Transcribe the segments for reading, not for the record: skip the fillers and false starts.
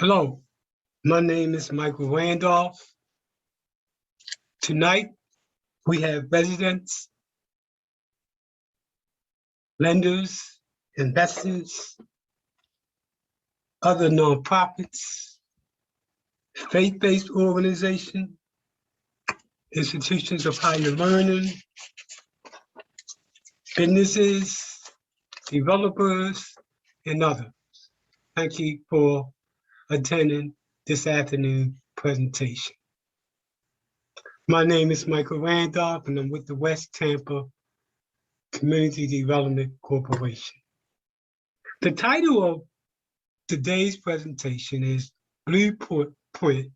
Hello, my name is Michael Randolph. Tonight, we have residents, lenders, investors, other nonprofits, faith-based organizations, institutions of higher learning, businesses, developers, and others. Thank you for attending this afternoon presentation. My name is Michael Randolph, and I'm with the West Tampa Community Development Corporation. The title of today's presentation is Blueprint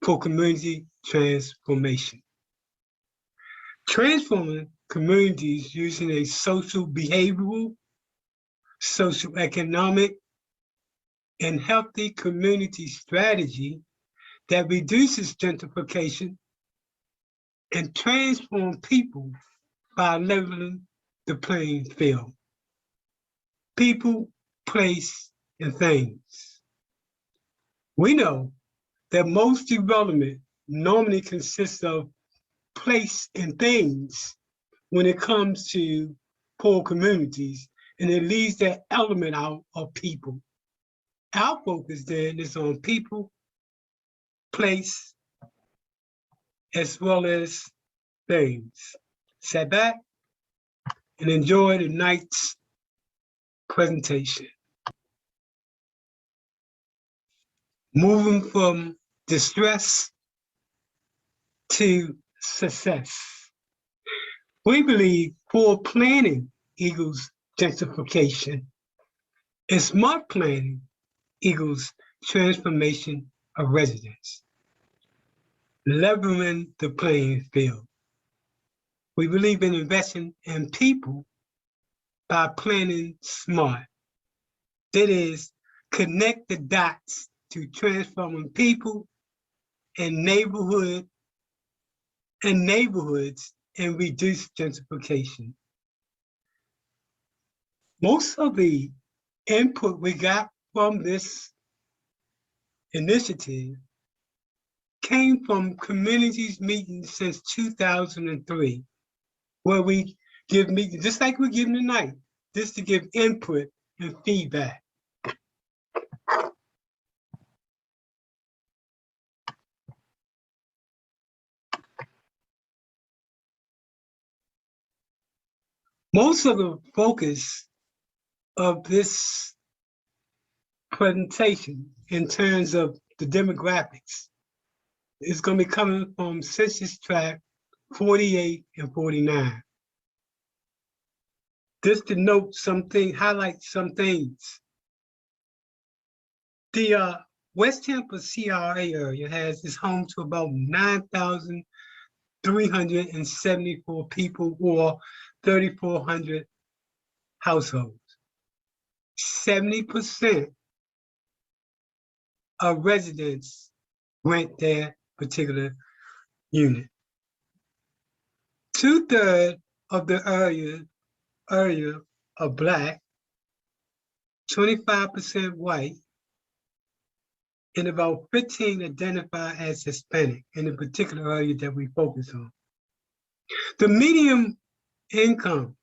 for Community Transformation. Transforming communities using a social behavioral, social economic, and healthy community strategy that reduces gentrification and transform people by leveling the playing field. People, place, and things. We know that most development normally consists of place and things when it comes to poor communities, and it leaves that element out of people. Our focus then is on people, place, as well as things. Sit back and enjoy tonight's presentation. Moving from distress to success. We believe poor planning equals gentrification, and smart planning equals transformation of residents, leveling the playing field. We believe in investing in people by planning smart. That is, connect the dots to transforming people and neighborhoods and reduce gentrification. Most of the input we got from this initiative came from communities meetings since 2003, where we give meetings, just like we're giving tonight, just to give input and feedback. Most of the focus of this presentation in terms of the demographics is going to be coming from Census Tract 48 and 49. Just to note something, highlight some things. The West Tampa CRA area is home to about 9,374 people, or 3,400 households. 70% of residents rent their particular unit. 2/3 of the area are Black, 25% white, and about 15 identify as Hispanic in the particular area that we focus on. The median income,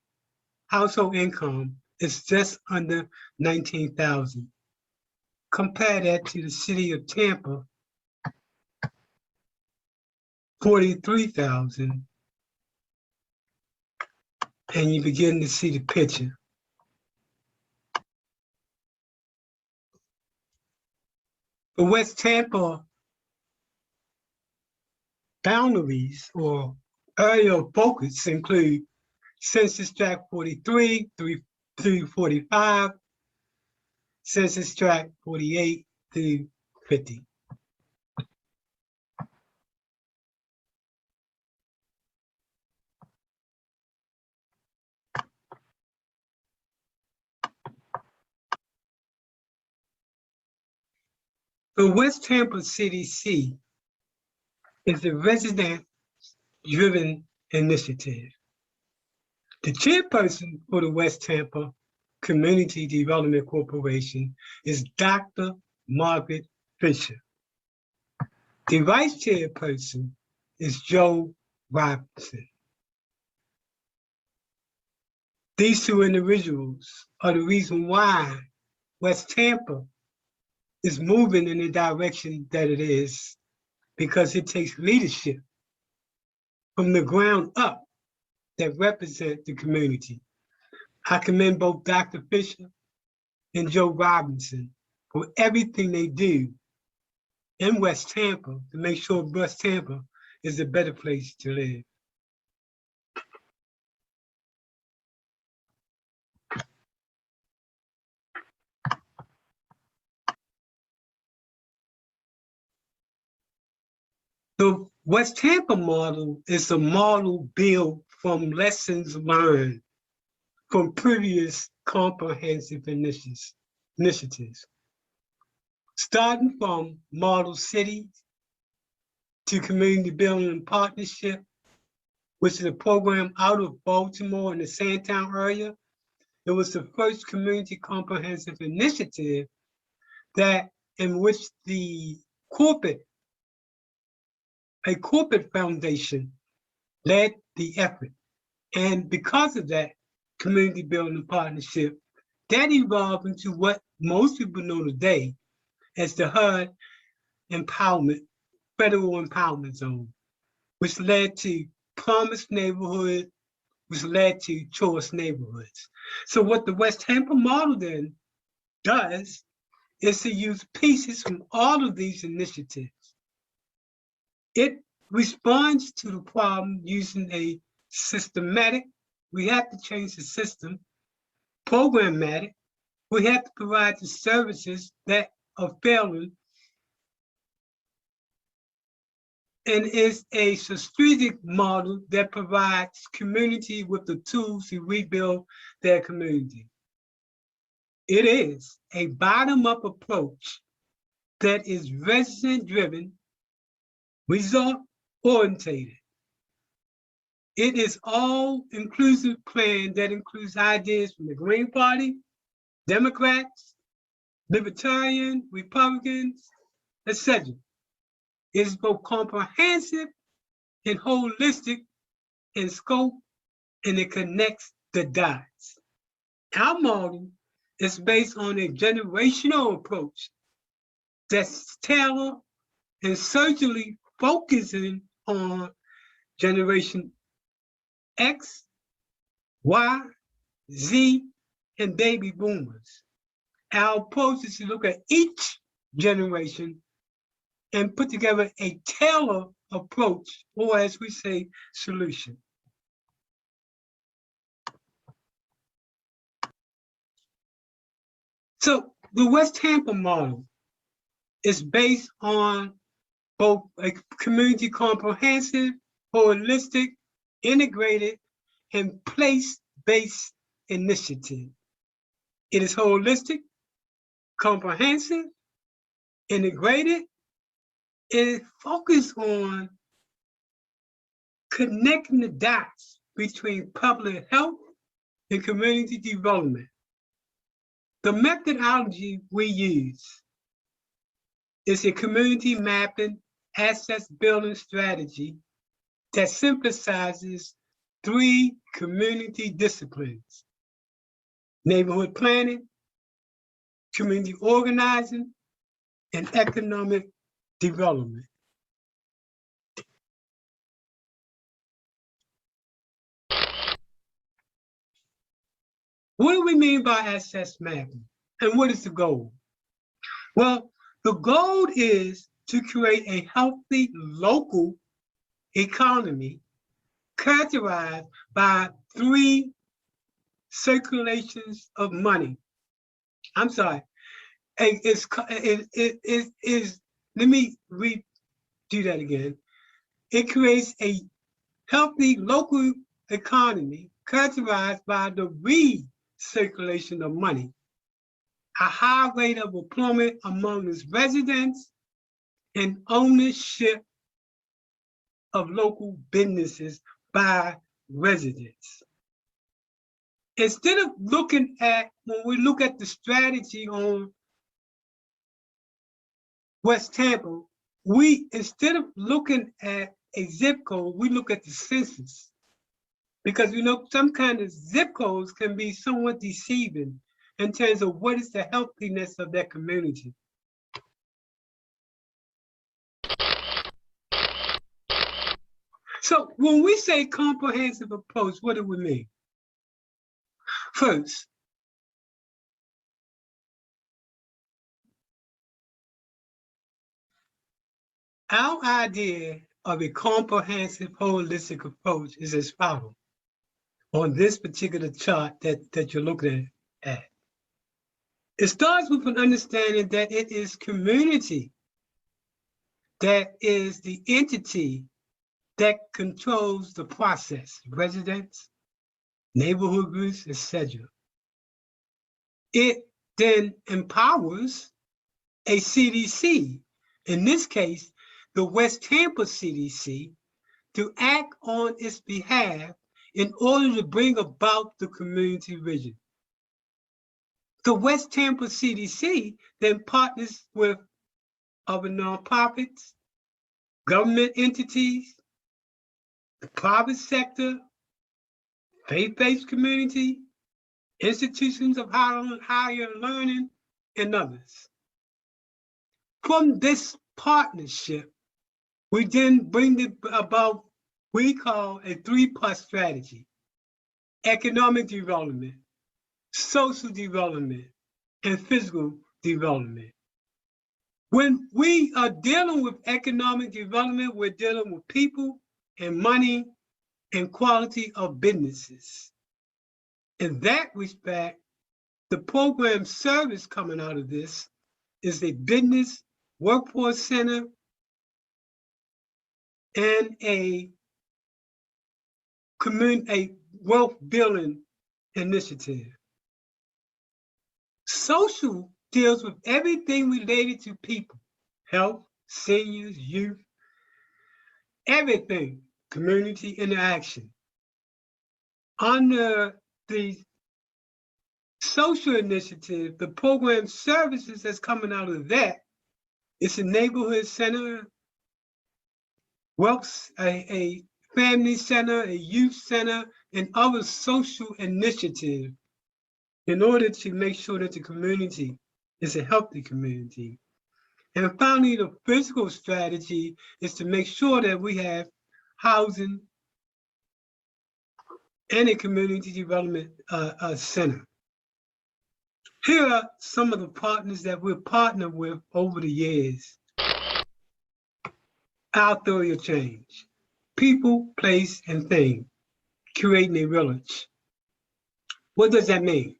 household income, is just under $19,000. Compare that to the city of Tampa, $43,000, and you begin to see the picture. The West Tampa boundaries or area of focus include Census Tract 43 through 45, Census Tract 48 through 50. The West Tampa CDC is a resident-driven initiative. The chairperson for the West Tampa Community Development Corporation is Dr. Margaret Fisher. The vice chairperson is Joe Robinson. These two individuals are the reason why West Tampa is moving in the direction that it is, because it takes leadership from the ground up that represent the community. I commend both Dr. Fisher and Joe Robinson for everything they do in West Tampa to make sure West Tampa is a better place to live. The West Tampa model is a model built from lessons learned from previous comprehensive initiatives. Starting from model cities to community building and partnership, which is a program out of Baltimore in the Sandtown area. It was the first community comprehensive initiative that in which a corporate foundation led the effort. And because of that community building partnership, that evolved into what most people know today as the HUD Empowerment, Federal Empowerment Zone, which led to Promise Neighborhood, which led to Choice Neighborhoods. So what the West Tampa model then does is to use pieces from all of these initiatives. It responds to the problem using a systematic, we have to change the system, programmatic, we have to provide the services that are failing, and is a strategic model that provides community with the tools to rebuild their community. It is a bottom-up approach that is resident-driven, result-oriented. It is all-inclusive plan that includes ideas from the Green Party, Democrats, Libertarian, Republicans, etc. It is both comprehensive and holistic in scope, and it connects the dots. Our model is based on a generational approach that's tailored and surgically focusing on Generation X, Y, Z, and baby boomers. Our approach is to look at each generation and put together a tailored approach, or as we say, solution. So the West Tampa model is based on both a community comprehensive, holistic, integrated, and place-based initiative. It is holistic, comprehensive, integrated, and it focuses on connecting the dots between public health and community development. The methodology we use is a community mapping, asset building strategy that synthesizes 3 community disciplines: neighborhood planning, community organizing, and economic development. What do we mean by asset mapping? And what is the goal? Well, the goal is to create a healthy local economy characterized by 3 circulations of money. I'm sorry. Let me redo that again. It creates a healthy local economy characterized by the recirculation of money, a high rate of employment among its residents, and ownership of local businesses by residents. Instead of looking at, when we look at the strategy on West Tampa, we, instead of looking at a zip code, we look at the census. Because some kind of zip codes can be somewhat deceiving in terms of what is the healthiness of that community. So when we say comprehensive approach, what do we mean? First, our idea of a comprehensive holistic approach is as follows on this particular chart that you're looking at. It starts with an understanding that it is community that is the entity that controls the process, residents, neighborhood groups, etc. It then empowers a CDC, in this case, the West Tampa CDC, to act on its behalf in order to bring about the community vision. The West Tampa CDC then partners with other nonprofits, government entities, the private sector, faith-based community, institutions of higher learning, and others. From this partnership, we then bring about we call a 3+ strategy: economic development, social development, and physical development. When we are dealing with economic development, we're dealing with people and money and quality of businesses. In that respect, the program service coming out of this is a business workforce center and a wealth building initiative. Social deals with everything related to people, health, seniors, youth, everything, community interaction. Under the social initiative, the program services that's coming out of that, it's a neighborhood center, a family center, a youth center, and other social initiatives in order to make sure that the community is a healthy community. And finally, the physical strategy is to make sure that we have housing and a community development center. Here are some of the partners that we've partnered with over the years. Our theory of change: people, place, and thing, creating a village. What does that mean?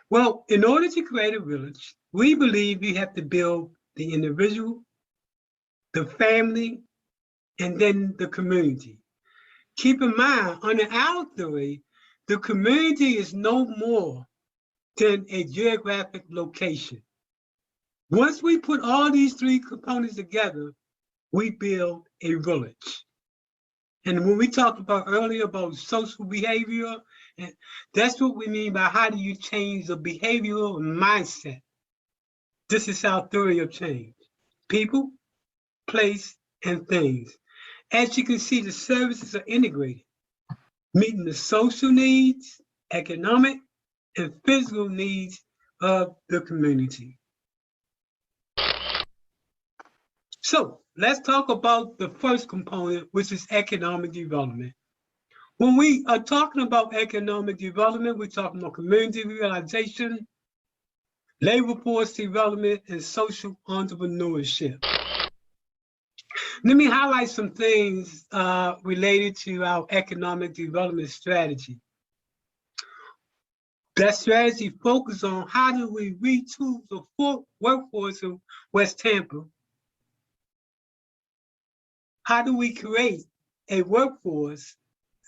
Well, in order to create a village, we believe you have to build the individual, the family, and then the community. Keep in mind, under our theory, the community is no more than a geographic location. Once we put all these 3 components together, we build a village. And when we talked about earlier about social behavior, that's what we mean by how do you change the behavioral mindset. This is our theory of change: people, place, and things. As you can see, the services are integrated, meeting the social needs, economic, and physical needs of the community. So let's talk about the first component, which is economic development. When we are talking about economic development, we're talking about community realization, labor force development, and social entrepreneurship. Let me highlight some things related to our economic development strategy. That strategy focuses on how do we retool the workforce of West Tampa. How do we create a workforce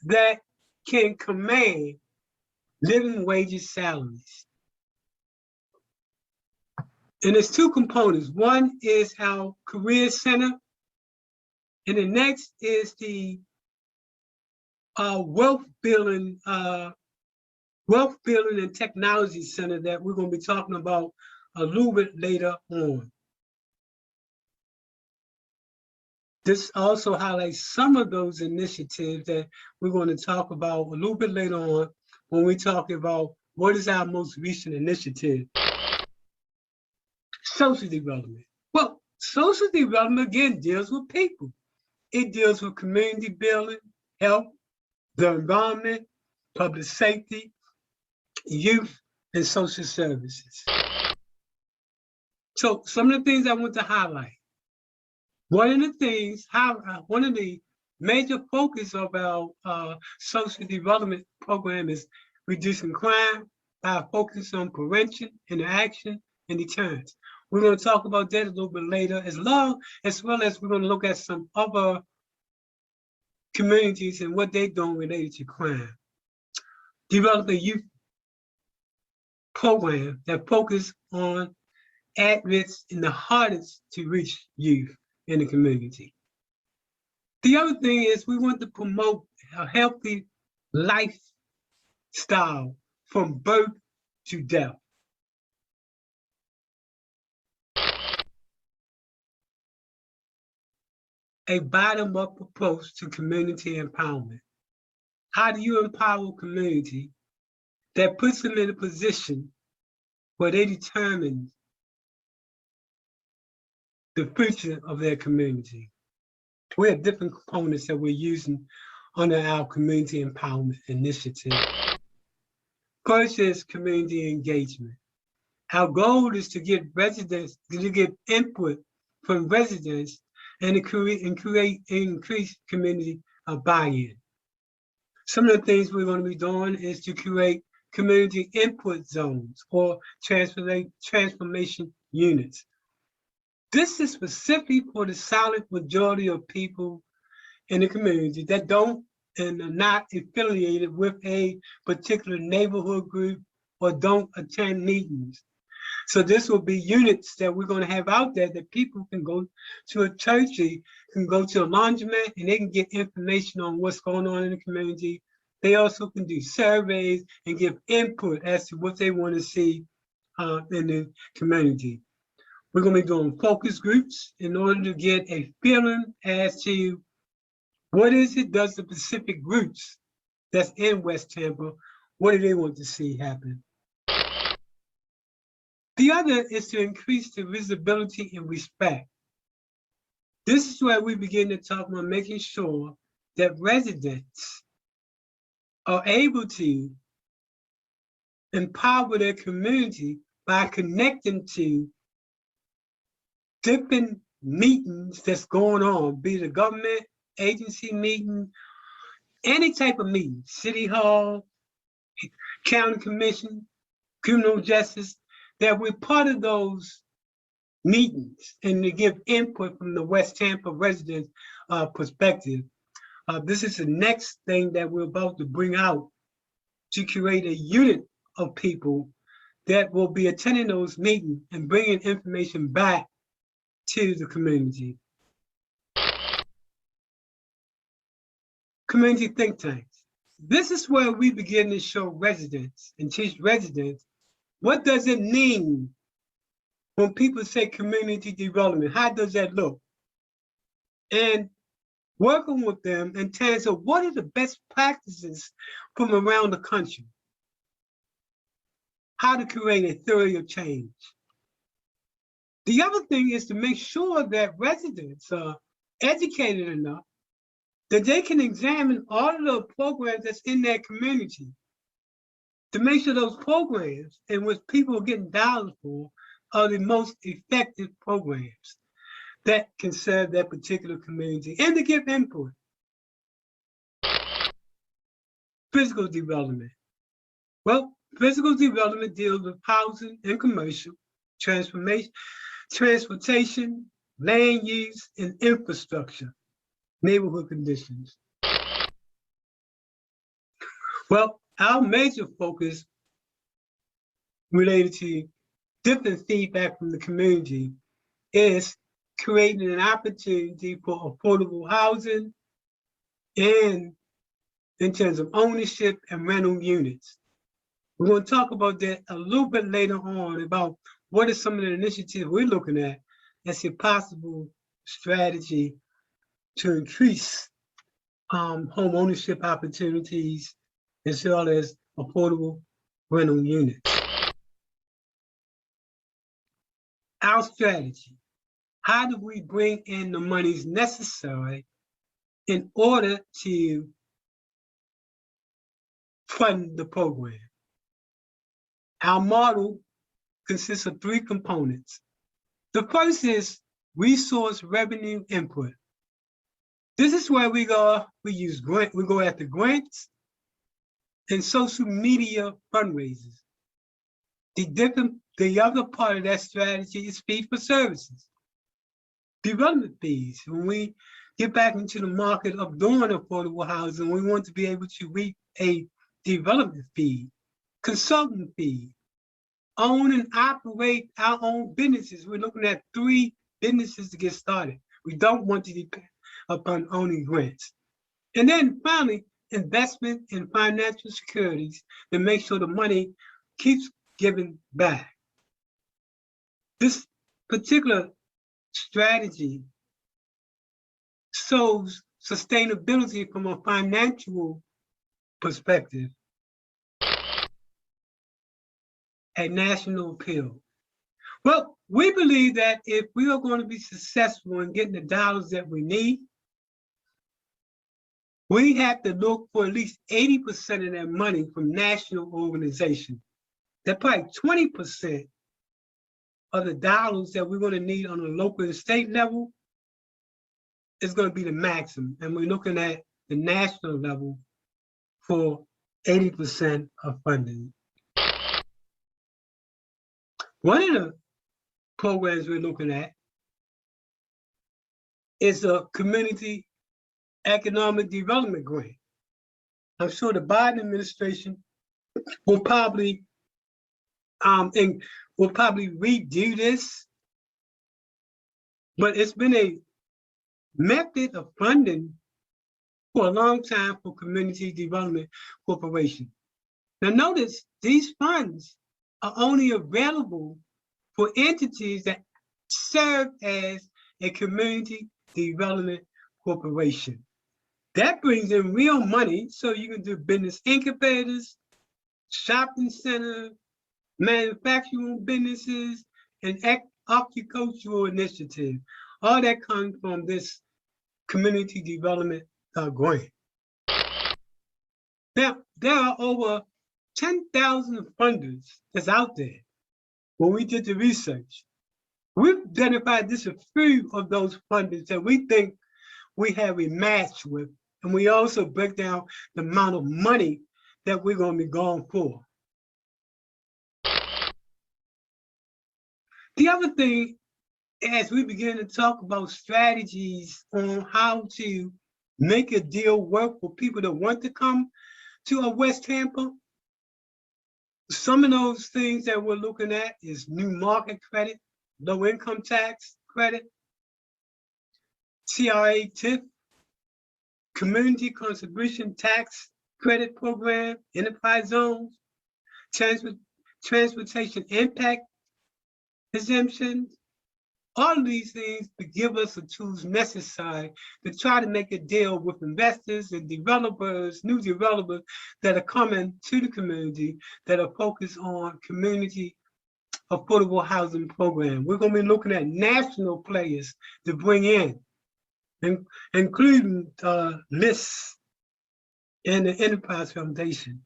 that can command living wages salaries? And there's 2 components. One is our career center, and the next is the wealth building and technology center that we're going to be talking about a little bit later on. This also highlights some of those initiatives that we're going to talk about a little bit later on when we talk about what is our most recent initiative. Social development. Well, social development again deals with people. It deals with community building, health, the environment, public safety, youth, and social services. So some of the things I want to highlight. One of the major focus of our social development program is reducing crime by focus on prevention, interaction, and deterrence. We're going to talk about that a little bit later, as well as we're going to look at some other communities and what they're doing related to crime. Develop a youth program that focus on at-risk and the hardest to reach youth in the community. The other thing is we want to promote a healthy lifestyle from birth to death. A bottom-up approach to community empowerment. How do you empower a community that puts them in a position where they determine the future of their community? We have different components that we're using under our community empowerment initiative. First is community engagement. Our goal is to get input from residents and to increase community buy-in. Some of the things we're going to be doing is to create community input zones or transformation units. This is specific for the silent majority of people in the community that don't and are not affiliated with a particular neighborhood group or don't attend meetings. So this will be units that we're going to have out there that people can go to a church, they can go to a laundromat, and they can get information on what's going on in the community. They also can do surveys and give input as to what they want to see in the community. We're going to be doing focus groups in order to get a feeling as to what is it does the specific groups that's in West Tampa, what do they want to see happen? The other is to increase the visibility and respect. This is where we begin to talk about making sure that residents are able to empower their community by connecting to different meetings that's going on, be it a government agency meeting, any type of meeting, city hall, county commission, criminal justice, that we're part of those meetings and to give input from the West Tampa residents' perspective. This is the next thing that we're about to bring out to create a unit of people that will be attending those meetings and bringing information back to the community. Community think tanks. This is where we begin to show residents and teach residents what does it mean when people say community development. How does that look? And working with them in terms of what are the best practices from around the country. How to create a theory of change. The other thing is to make sure that residents are educated enough that they can examine all of the programs that's in their community to make sure those programs in which people are getting dollars for are the most effective programs that can serve that particular community and to give input. Physical development. Well, physical development deals with housing and commercial, transportation, land use, and infrastructure, neighborhood conditions. Well, our major focus related to different feedback from the community is creating an opportunity for affordable housing and in terms of ownership and rental units. We're going to talk about that a little bit later on about what are some of the initiatives we're looking at as a possible strategy to increase home ownership opportunities as well as affordable rental units. Our strategy: how do we bring in the monies necessary in order to fund the program? Our model consists of 3 components. The first is resource revenue input. This is where we go after grants and social media fundraisers. The other part of that strategy is fee for services. Development fees. When we get back into the market of doing affordable housing, we want to be able to reap a development fee, consultant fee, own and operate our own businesses. We're looking at 3 businesses to get started. We don't want to depend upon owning grants. And then finally, investment in financial securities to make sure the money keeps giving back. This particular strategy shows sustainability from a financial perspective, a national appeal. Well, we believe that if we are going to be successful in getting the dollars that we need, we have to look for at least 80% of that money from national organizations. That probably 20% of the dollars that we're going to need on a local and state level is going to be the maximum. And we're looking at the national level for 80% of funding. One of the programs we're looking at is a community economic development grant. I'm sure the Biden administration will probably redo this, but it's been a method of funding for a long time for Community Development Corporation. Now notice these funds are only available for entities that serve as a community development corporation. That brings in real money, so you can do business incubators, shopping centers, manufacturing businesses, and agricultural initiatives. All that comes from this community development grant. Now, there are over 10,000 funders that's out there. When we did the research, we've identified just a few of those funders that we think we have a match with, and we also break down the amount of money that we're going to be going for. The other thing, as we begin to talk about strategies on how to make a deal work for people that want to come to West Tampa, some of those things that we're looking at is new market credit, low income tax credit, CRA TIF, community contribution tax credit program, enterprise zones, transportation impact exemptions. All of these things to give us the tools necessary to try to make a deal with investors and developers, new developers that are coming to the community that are focused on community affordable housing program. We're going to be looking at national players to bring in, including LIST and the Enterprise Foundation.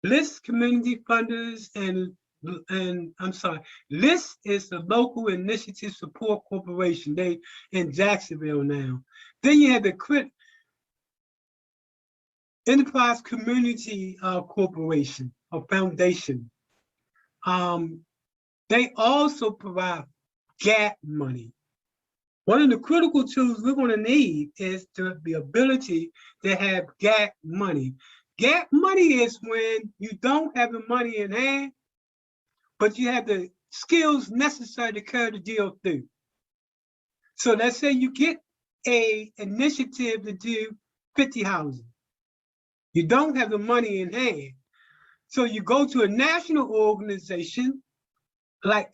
LIST community funders LIST is the Local Initiative Support Corporation. They in Jacksonville now. Then you have the Enterprise Community Corporation or Foundation. They also provide gap money. One of the critical tools we're going to need is the ability to have gap money. Gap money is when you don't have the money in hand, but you have the skills necessary to carry the deal through. So let's say you get an initiative to do 50 houses. You don't have the money in hand. So you go to a national organization like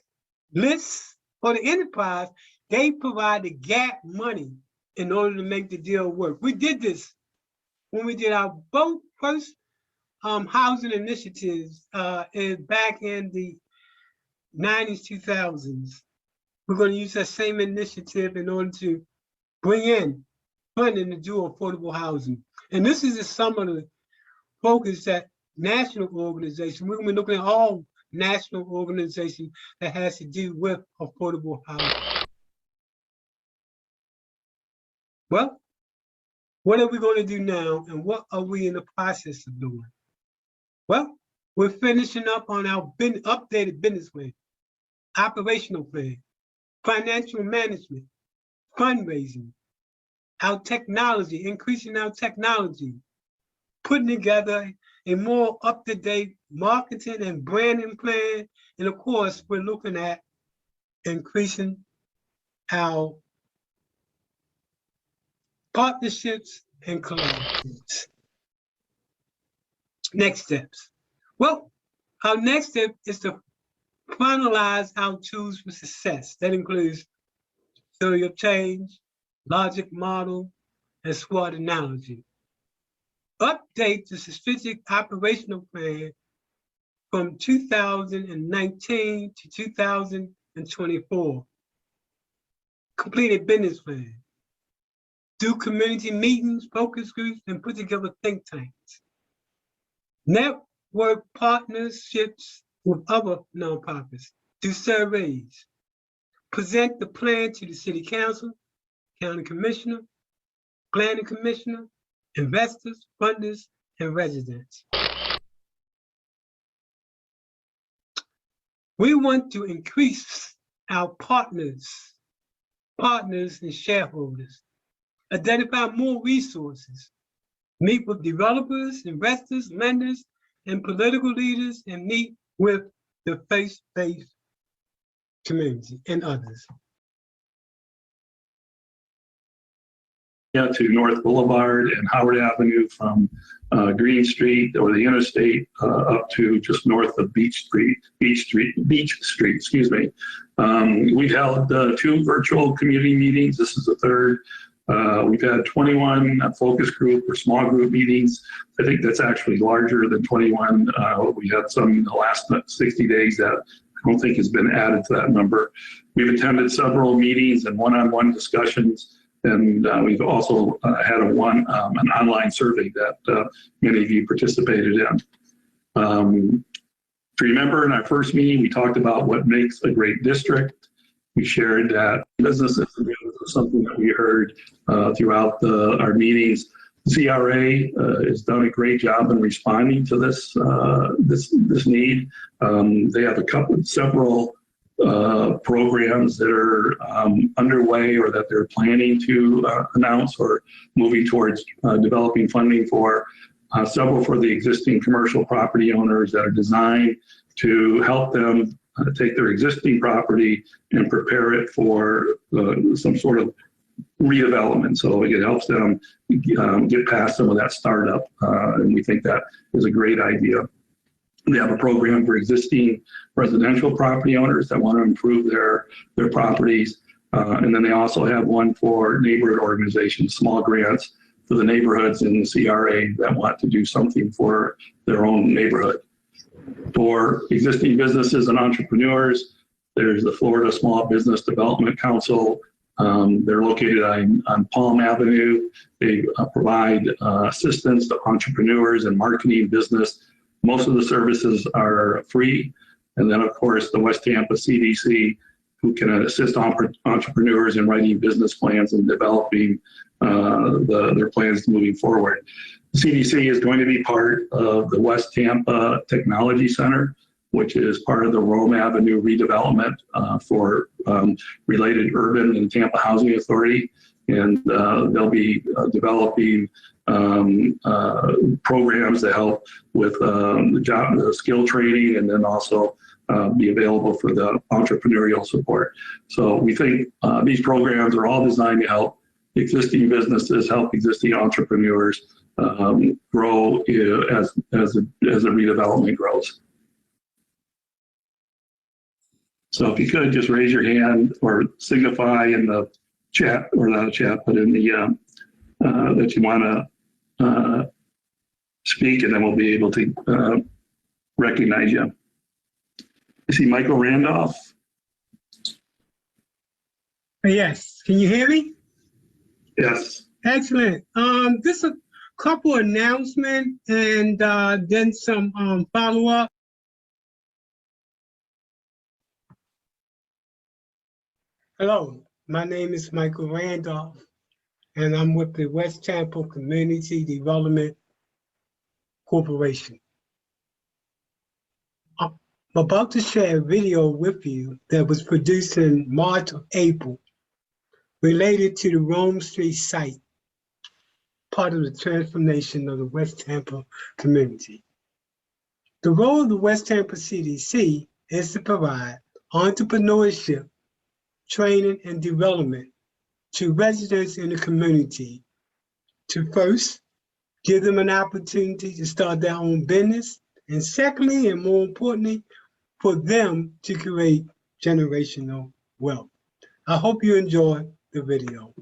LIST or the Enterprise, they provide the gap money in order to make the deal work. We did this when we did our both first housing initiatives back in the 90s, 2000s. We're going to use that same initiative in order to bring in funding to do affordable housing. And this is just some of the focus that national organizations, we're going to be looking at all national organizations that has to do with affordable housing. Well, what are we going to do now, and what are we in the process of doing? Well, we're finishing up on our updated business plan, operational plan, financial management, fundraising, our technology, increasing our technology, putting together a more up-to-date marketing and branding plan. And of course, we're looking at increasing our partnerships and collaborations. Next steps. Well, our next step is to finalize our tools for success. That includes theory of change, logic model, and SWOT analogy. Update the strategic operational plan from 2019 to 2024. Complete a business plan. Do community meetings, focus groups, and put together think tanks. Network partnerships with other nonprofits. Do surveys. Present the plan to the city council, county commissioner, planning commissioner, investors, funders, and residents. We want to increase our partners and shareholders, identify more resources, meet with developers, investors, lenders, and political leaders, and meet with the faith-based community and others. To North Boulevard and Howard Avenue from Green Street or the interstate up to just north of Beach Street, excuse me. We've held 2 virtual community meetings. This is the 3rd. We've had 21 focus group or small group meetings. I think that's actually larger than 21. We had some in the last 60 days that I don't think has been added to that number. We've attended several meetings and one-on-one discussions. And we've also had an online survey that many of you participated in. To remember, in our first meeting, we talked about what makes a great district. We shared that businesses is something that we heard throughout our meetings. CRA has done a great job in responding to this need. They have several programs that are underway or that they're planning to announce or moving towards developing funding for, several for the existing commercial property owners that are designed to help them take their existing property and prepare it for some sort of redevelopment. So it helps them get past some of that startup, and we think that is a great idea. They have a program for existing residential property owners that want to improve their properties. And then they also have one for neighborhood organizations, small grants for the neighborhoods in the CRA that want to do something for their own neighborhood. For existing businesses and entrepreneurs, there's the Florida Small Business Development Council. They're located on Palm Avenue. They provide assistance to entrepreneurs and marketing business. Most of the services are free. And then, of course, the West Tampa CDC, who can assist entrepreneurs in writing business plans and developing their plans moving forward. The CDC is going to be part of the West Tampa Technology Center, which is part of the Rome Avenue redevelopment for related urban and Tampa Housing Authority. And they'll be developing programs to help with the skill training, and then also be available for the entrepreneurial support. So we think these programs are all designed to help existing businesses, help existing entrepreneurs grow as the redevelopment grows. So if you could just raise your hand or signify in the chat, or not a chat, but in the that you want to speak, and then we'll be able to recognize you. I see Michael Randolph. Yes, can you hear me? Yes. Excellent. Just a couple announcements and then some follow-up. Hello, my name is Michael Randolph, and I'm with the West Tampa Community Development Corporation. I'm about to share a video with you that was produced in March or April related to the Rome Street site, part of the transformation of the West Tampa community. The role of the West Tampa CDC is to provide entrepreneurship, training, and development to residents in the community to first give them an opportunity to start their own business, and secondly, and more importantly, for them to create generational wealth. I hope you enjoy the video.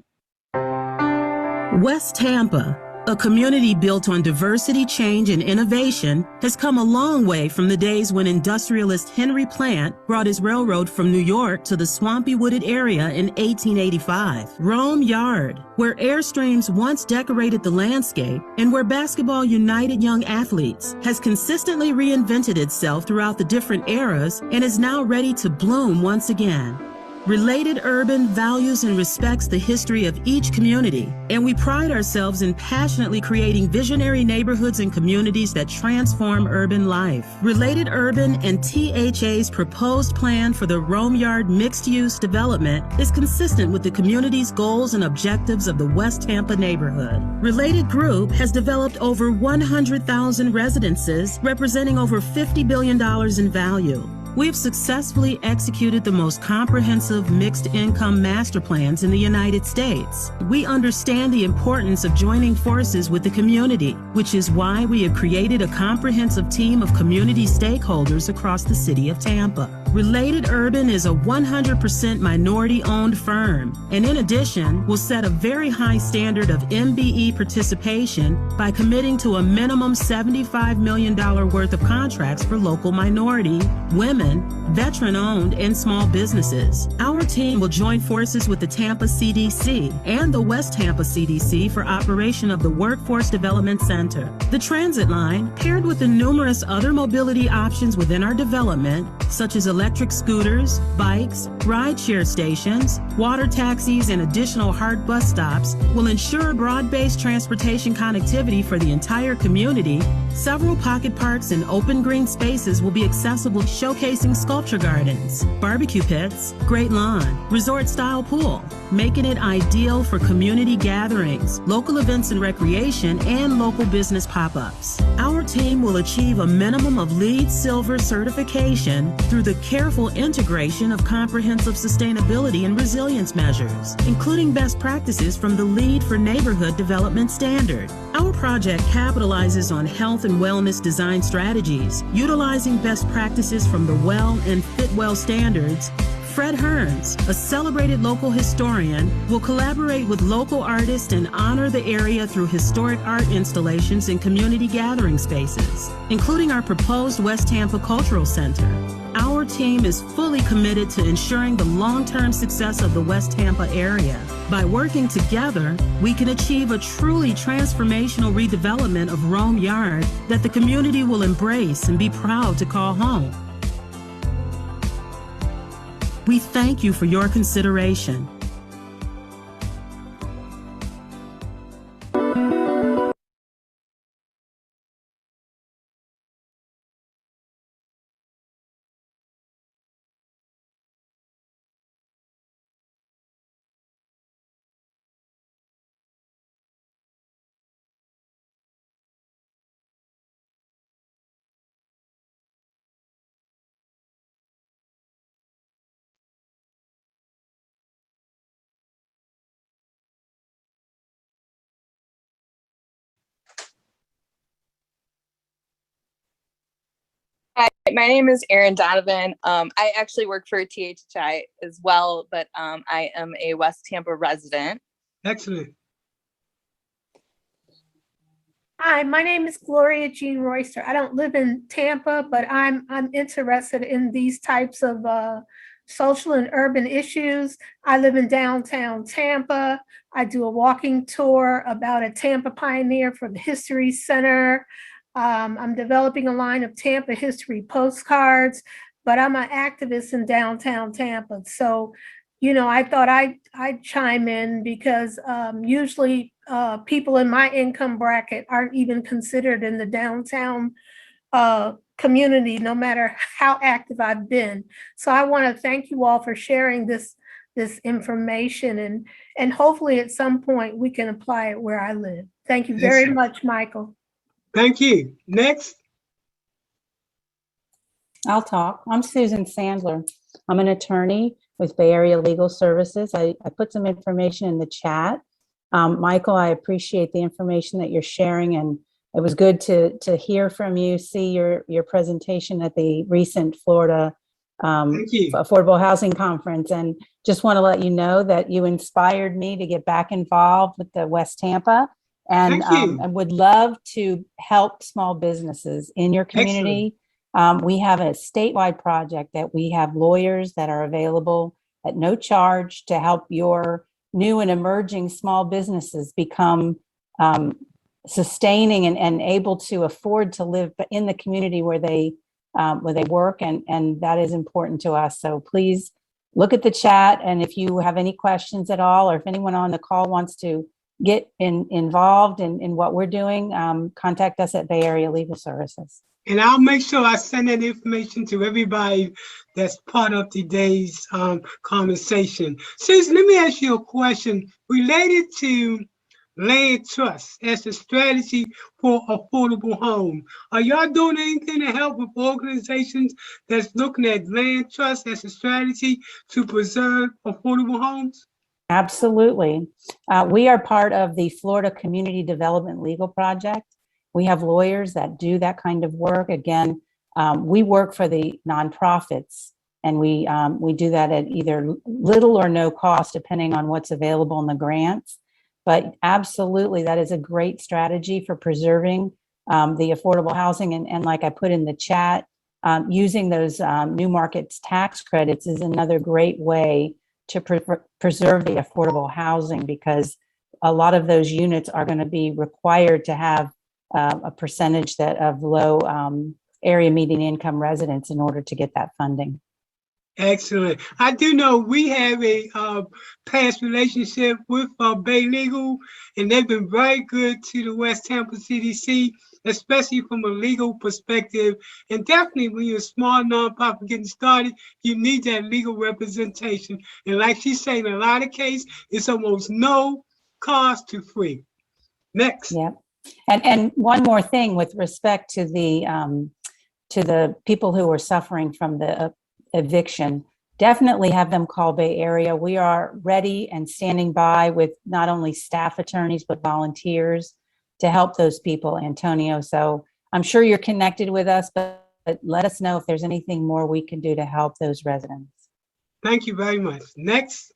West Tampa, a community built on diversity, change, and innovation, has come a long way from the days when industrialist Henry Plant brought his railroad from New York to the swampy wooded area in 1885. Rome Yard, where airstreams once decorated the landscape and where basketball united young athletes, has consistently reinvented itself throughout the different eras and is now ready to bloom once again. Related Urban values and respects the history of each community, and we pride ourselves in passionately creating visionary neighborhoods and communities that transform urban life. Related Urban and THA's proposed plan for the Rome Yard mixed-use development is consistent with the community's goals and objectives of the West Tampa neighborhood. Related Group has developed over 100,000 residences, representing over $50 billion in value. We have successfully executed the most comprehensive mixed-income master plans in the United States. We understand the importance of joining forces with the community, which is why we have created a comprehensive team of community stakeholders across the city of Tampa. Related Urban is a 100% minority-owned firm, and in addition, will set a very high standard of MBE participation by committing to a minimum $75 million worth of contracts for local minority, women, veteran-owned, and small businesses. Our team will join forces with the Tampa CDC and the West Tampa CDC for operation of the Workforce Development Center. The transit line, paired with the numerous other mobility options within our development, such as electric scooters, bikes, rideshare stations, water taxis, and additional hard bus stops, will ensure broad-based transportation connectivity for the entire community. Several pocket parks and open green spaces will be accessible, showcasing sculpture gardens, barbecue pits, great lawn, resort-style pool, making it ideal for community gatherings, local events and recreation, and local business pop-ups. Our team will achieve a minimum of LEED Silver certification through the careful integration of comprehensive sustainability and resilience measures, including best practices from the LEED for Neighborhood Development Standard. Our project capitalizes on health and wellness design strategies, utilizing best practices from the Well and Fit Well standards. Fred Hearns, a celebrated local historian, will collaborate with local artists and honor the area through historic art installations and community gathering spaces, including our proposed West Tampa Cultural Center. Our team is fully committed to ensuring the long-term success of the West Tampa area. By working together, we can achieve a truly transformational redevelopment of Rome Yard that the community will embrace and be proud to call home. We thank you for your consideration. my name is Erin Donovan. I actually work for THI as well, but I am a West Tampa resident. Excellent. Hi, my name is Gloria Jean Royster. I don't live in Tampa, but I'm interested in these types of social and urban issues. I live in downtown Tampa. I do a walking tour about a Tampa pioneer for the History Center. I'm developing a line of Tampa history postcards, but I'm an activist in downtown Tampa. So, you know, I thought I'd chime in because usually people in my income bracket aren't even considered in the downtown community, no matter how active I've been. So I want to thank you all for sharing this information, and hopefully at some point we can apply it where I live. Thank you very much, Michael. Thank you. Next. I'll talk. I'm Susan Sandler. I'm an attorney with Bay Area Legal Services. I put some information in the chat. Michael, I appreciate the information that you're sharing, and it was good to hear from you, see your presentation at the recent Florida Affordable Housing Conference, and just want to let you know that you inspired me to get back involved with the West Tampa, and I would love to help small businesses in your community. We have a statewide project that we have lawyers that are available at no charge to help your new and emerging small businesses become sustaining and able to afford to live in the community where they work, and that is important to us. So please look at the chat, and if you have any questions at all, or if anyone on the call wants to get involved in what we're doing, contact us at Bay Area Legal Services. And I'll make sure I send that information to everybody that's part of today's conversation. Susan, let me ask you a question related to land trust as a strategy for affordable home. Are y'all doing anything to help with organizations that's looking at land trust as a strategy to preserve affordable homes? Absolutely. We are part of the Florida Community Development Legal Project. We have lawyers that do that kind of work. Again, we work for the nonprofits, and we do that at either little or no cost, depending on what's available in the grants. But absolutely, that is a great strategy for preserving the affordable housing. And like I put in the chat, using those new markets tax credits is another great way to preserve the affordable housing, because a lot of those units are going to be required to have a percentage of low area median income residents in order to get that funding. Excellent. I do know we have a past relationship with Bay Legal, and they've been very good to the West Tampa CDC, especially from a legal perspective. And definitely when you're a small nonprofit getting started, you need that legal representation. And like she's saying, in a lot of cases, it's almost no cost to free. Next. Yeah. And one more thing with respect to the people who are suffering from the eviction, definitely have them call Bay Area. We are ready and standing by with not only staff attorneys, but volunteers to help those people, Antonio. So I'm sure you're connected with us, but let us know if there's anything more we can do to help those residents. Thank you very much. Next.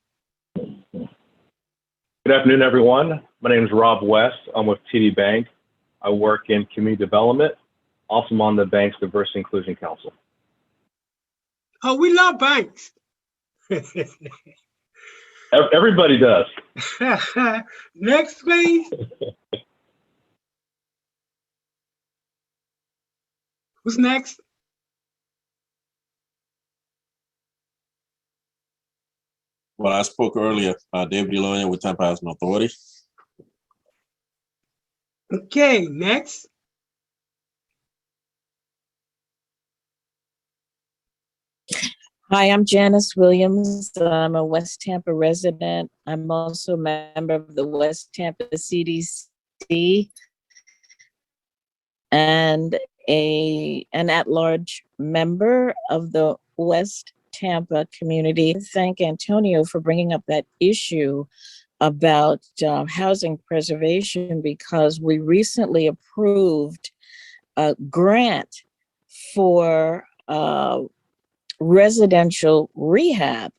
Good afternoon, everyone. My name is Rob West. I'm with TD Bank. I work in community development. Also, I'm on the bank's Diversity Inclusion Council. Oh, we love banks. Everybody does. Next, please. Who's next? Well, I spoke earlier, Deputy Lawyer with Tampa Housing Authority. Okay, next. Hi, I'm Janice Williams. I'm a West Tampa resident. I'm also a member of the West Tampa CDC and an at-large member of the West Tampa community. Thank Antonio for bringing up that issue about housing preservation, because we recently approved a grant for residential rehab,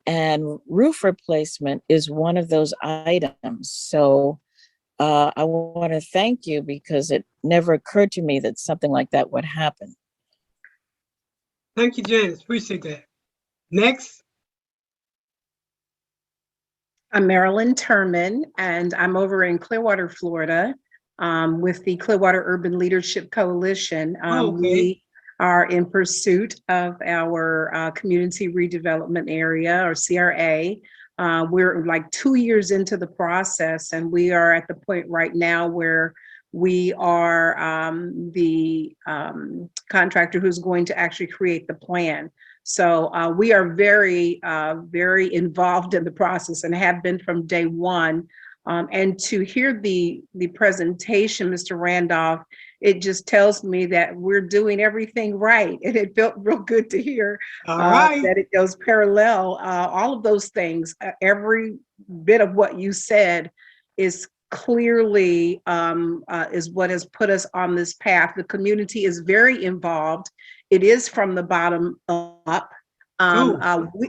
and roof replacement is one of those items. So I want to thank you, because it never occurred to me that something like that would happen. Thank you, Janice. Appreciate that. Next. I'm Marilyn Turman, and I'm over in Clearwater, Florida, with the Clearwater Urban Leadership Coalition. Okay. We are in pursuit of our community redevelopment area, or CRA. We're like 2 years into the process, and we are at the point right now where we are the contractor who's going to actually create the plan. So we are very, very involved in the process and have been from day one. And to hear the presentation, Mr. Randolph, it just tells me that we're doing everything right. And it felt real good to hear that it goes parallel. All of those things, every bit of what you said is clearly is what has put us on this path. The community is very involved. It is from the bottom up.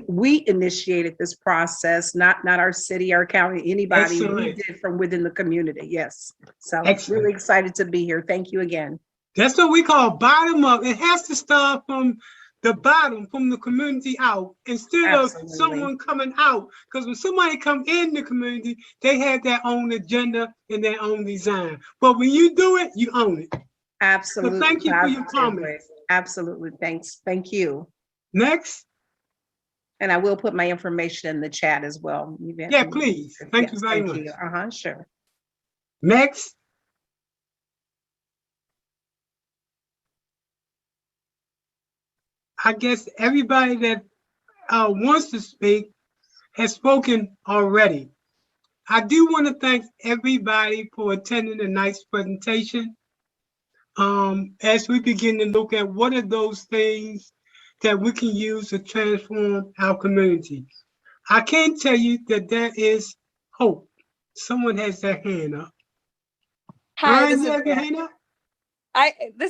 We initiated this process, not our city, our county, anybody. Excellent. We did from within the community. Yes. So Excellent. really excited to be here. Thank you again. That's what we call bottom up. It has to start from the bottom, from the community out, instead Absolutely. of someone coming out. Because when somebody come in the community, they have their own agenda and their own design. But when you do it, you own it. Absolutely. So thank you for your comments. Absolutely. Thanks. Thank you. Next. And I will put my information in the chat as well. Yeah, please. Thank you very much. Sure. Next. I guess everybody that wants to speak has spoken already. I do want to thank everybody for attending tonight's presentation. As we begin to look at what are those things that we can use to transform our community. I can tell you that there is hope. Someone has their hand up. Hi, This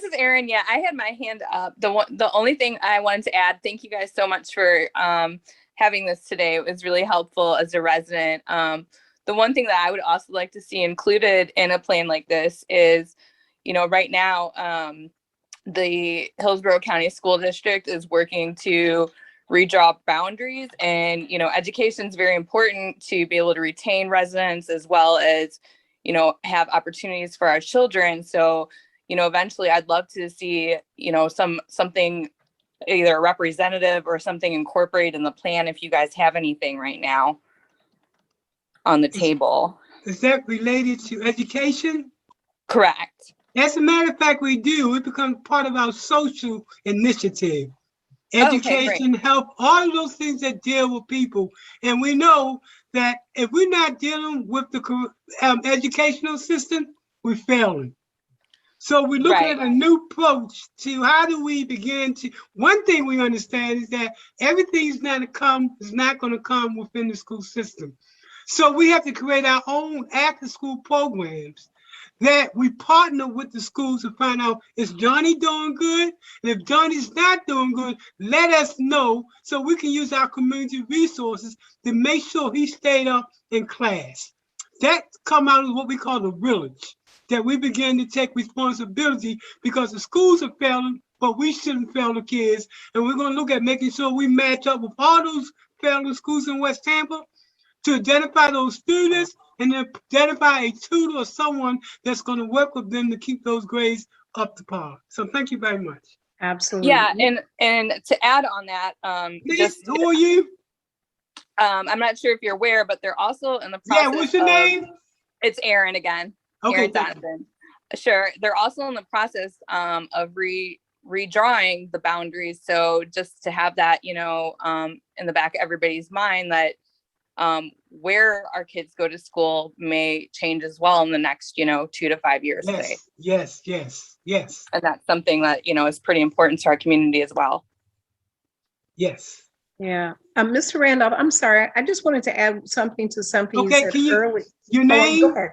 is Erin. Yeah, I had my hand up. The only thing I wanted to add, thank you guys so much for having this today. It was really helpful as a resident. The one thing that I would also like to see included in a plan like this is, right now, the Hillsborough County School District is working to redraw boundaries, and education is very important to be able to retain residents, as well as have opportunities for our children. So eventually I'd love to see something, either a representative or something incorporated in the plan, if you guys have anything right now on the table. Is that related to education? Correct. As a matter of fact, we do. It becomes part of our social initiative. Education, health, all of those things that deal with people. And we know that if we're not dealing with the educational system, we're failing. So we're looking at a new approach to how do we begin to, one thing we understand is that everything is not going to come within the school system. So we have to create our own after school programs that we partner with the schools to find out, is Johnny doing good? And if Johnny's not doing good, let us know so we can use our community resources to make sure he stayed up in class. That come out of what we call the village, that we begin to take responsibility, because the schools are failing, but we shouldn't fail the kids. And we're going to look at making sure we match up with all those failing schools in West Tampa to identify those students and identify a tutor or someone that's going to work with them to keep those grades up to par. So thank you very much. Absolutely. Yeah, and to add on that, who are you? I'm not sure if you're aware, but they're also in the process. Yeah, what's your name? It's Erin again. Okay. Erin Donovan. Sure. They're also in the process of redrawing the boundaries. So just to have that, in the back of everybody's mind, that where our kids go to school may change as well in the next, 2 to 5 years. Yes. And that's something that, is pretty important to our community as well. Yes. Yeah. Mr. Randolph, I'm sorry. I just wanted to add something to something you said earlier. Your name? Go ahead.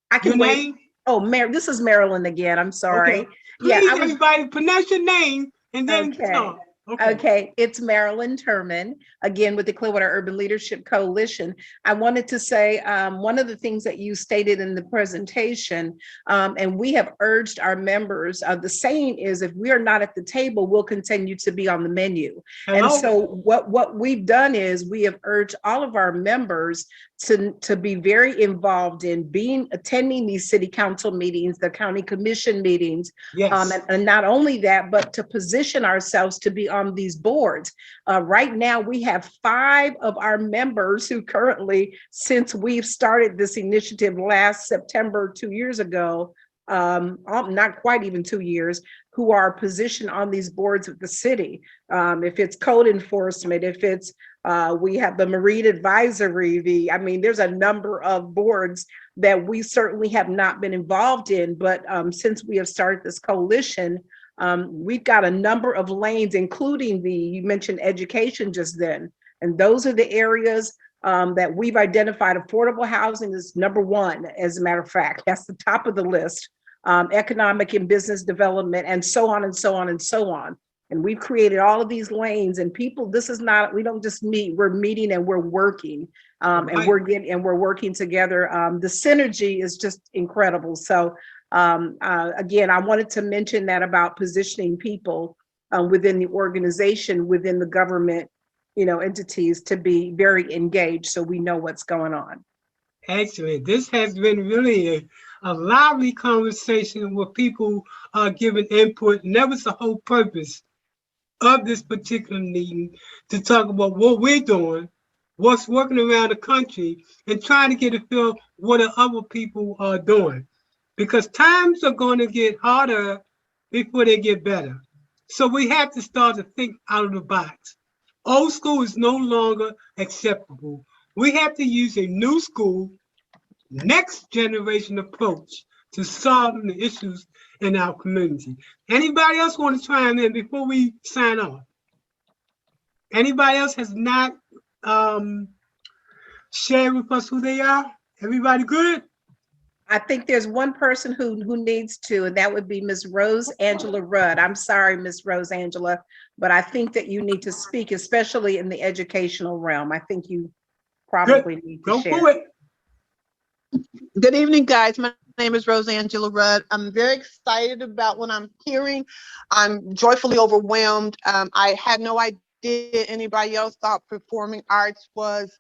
I can your wait. Name? Oh, this is Marilyn again. I'm sorry. Okay. Yeah, Please, I was, everybody, pronounce your name and then okay. talk. Okay. Okay, it's Marilyn Turman, again with the Clearwater Urban Leadership Coalition. I wanted to say one of the things that you stated in the presentation, and we have urged our members, the saying is, if we are not at the table, we'll continue to be on the menu. Hello? And so what we've done is we have urged all of our members to be very involved in attending these city council meetings, the county commission meetings, Yes. and not only that, but to position ourselves to be on these boards. Right now, we have 5 of our members who currently, since we've started this initiative last September, 2 years ago, not quite even 2 years, who are positioned on these boards of the city. If it's code enforcement, if it's we have the Marine Advisory, there's a number of boards that we certainly have not been involved in, but since we have started this coalition, we've got a number of lanes, including you mentioned education just then, and those are the areas that we've identified. Affordable housing is number 1, as a matter of fact. That's the top of the list. Economic and business development, and so on and so on and so on. And we've created all of these lanes, and people, we don't just meet, we're meeting and we're working, and we're working together. The synergy is just incredible. So again, I wanted to mention that about positioning people within the organization, within the government, entities, to be very engaged so we know what's going on. Excellent. This has been really a lively conversation where people are giving input, and that was the whole purpose of this particular meeting, to talk about what we're doing, what's working around the country, and trying to get a feel what the other people are doing. Because times are going to get harder before they get better. So we have to start to think out of the box. Old school is no longer acceptable. We have to use a new school, next generation approach to solving the issues in our community. Anybody else want to chime in before we sign off? Anybody else has not shared with us who they are? Everybody good? I think there's one person who needs to, and that would be Ms. Rose Angela Rudd. I'm sorry, Ms. Rose Angela, but I think that you need to speak, especially in the educational realm. I think you probably need to share. Go for it. Good evening, guys. My name is Rose Angela Rudd. I'm very excited about what I'm hearing. I'm joyfully overwhelmed. I had no idea anybody else thought performing arts was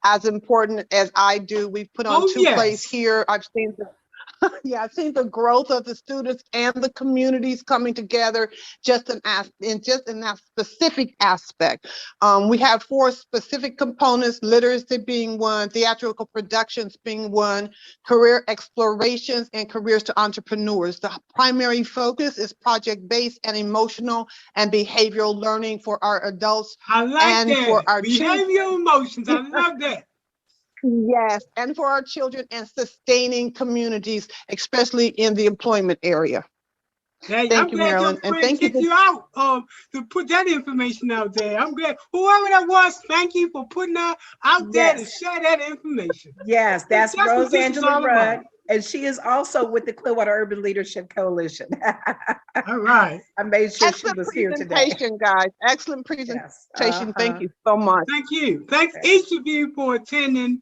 as important as I do. We've put on 2 plays here. I've seen I've seen the growth of the students and the communities coming together just in that specific aspect. We have 4 specific components: literacy being one, theatrical productions being one, career explorations, and careers to entrepreneurs. The primary focus is project-based and emotional and behavioral learning for our adults. I like that. For our behavioral emotions. I love that. Yes, and for our children, and sustaining communities, especially in the employment area. Hey, thank you, Marilyn, and thank you out to put that information out there. I'm glad whoever that was. Thank you for putting that out there to share that information. Yes, that's Rose Angela Rudd, and she is also with the Clearwater Urban Leadership Coalition. All right, I made sure she was here today. Excellent presentation, guys. Excellent presentation. Thank you so much. Thank you. Thanks each of you for attending.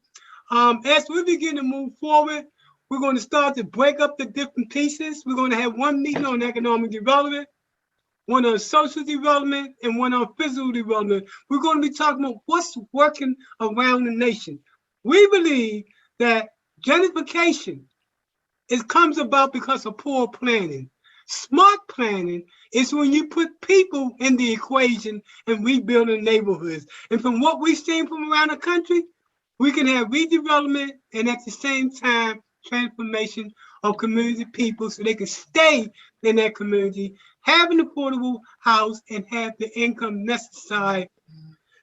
As we begin to move forward, we're going to start to break up the different pieces. We're going to have one meeting on economic development, one on social development, and one on physical development. We're going to be talking about what's working around the nation. We believe that gentrification comes about because of poor planning. Smart planning is when you put people in the equation and rebuilding neighborhoods. And from what we've seen from around the country, we can have redevelopment and at the same time transformation of community people so they can stay in that community, have an affordable house, and have the income necessary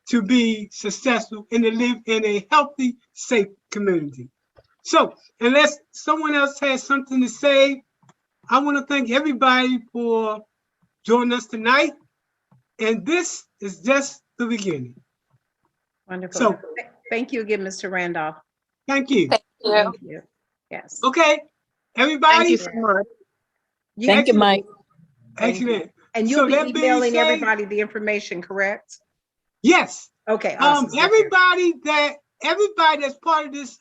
to be successful and to live in a healthy, safe community. So unless someone else has something to say, I want to thank everybody for joining us tonight. And this is just the beginning. Wonderful. So, thank you again, Mr. Randolph. Thank you. Thank you. Thank you. Yes. Okay, everybody. Thank you so much. Thank you, Mike. Thank you. Excellent. And So you'll be that being emailing said- everybody the information, correct? Yes. Okay, awesome. Everybody that's part of this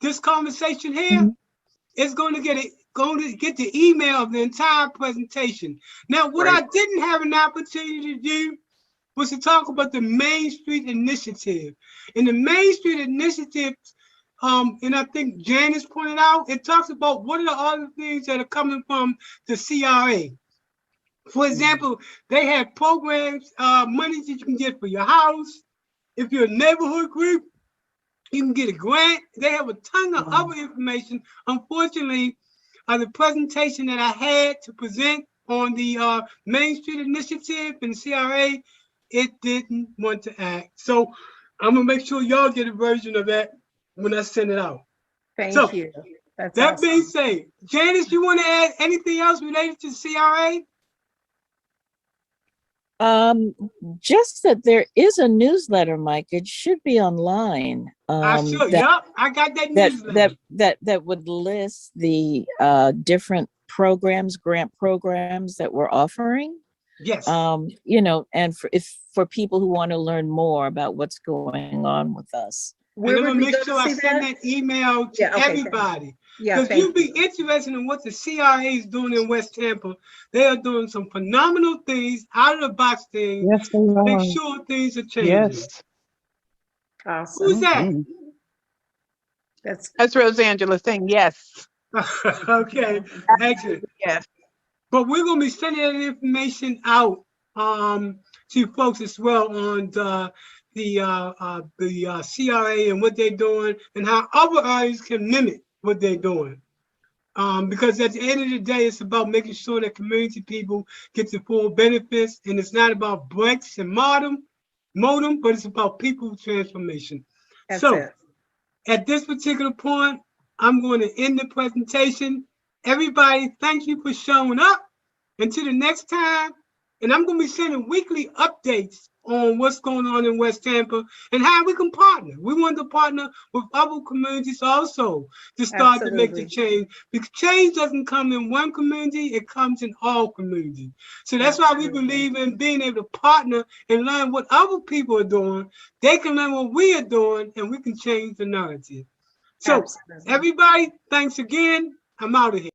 this conversation here is going to get the email of the entire presentation. Now, what I didn't have an opportunity to do was to talk about the Main Street Initiative. And the Main Street Initiative, and I think Janice pointed out, it talks about what are the other things that are coming from the CRA. For example, they have programs, money that you can get for your house. If you're a neighborhood group, you can get a grant. They have a ton of other information. Unfortunately, the presentation that I had to present on the Main Street Initiative and CRA, it didn't want to act. So I'm gonna make sure y'all get a version of that when I send it out. Thank you. That's that awesome. being said, Janice, you want to add anything else related to CRA? Just that there is a newsletter, Mike. It should be online. I got that newsletter. That would list the different programs, grant programs that we're offering. Yes. You know, and for people who want to learn more about what's going on with us. I'm gonna make sure I send that email to everybody. Because you'd be interested in what the CRA is doing in West Tampa. They are doing some phenomenal things, out of the box things. Yes, they to make are. sure things are changing. Yes. Awesome. Who's that? That's Rosangela saying yes. Okay, excellent. Yes. But we're gonna be sending that information out to folks as well on the CRA and what they're doing and how other areas can mimic what they're doing. Because at the end of the day, it's about making sure that community people get the full benefits, and it's not about bricks and modem, but it's about people transformation. That's so it. At this particular point, I'm going to end the presentation. Everybody, thank you for showing up. Until the next time, and I'm going to be sending weekly updates on what's going on in West Tampa and how we can partner. We want to partner with other communities also to start to make the change. Because change doesn't come in one community, it comes in all communities. So that's why we believe in being able to partner and learn what other people are doing. They can learn what we are doing, and we can change the narrative. So everybody, thanks again. I'm out of here.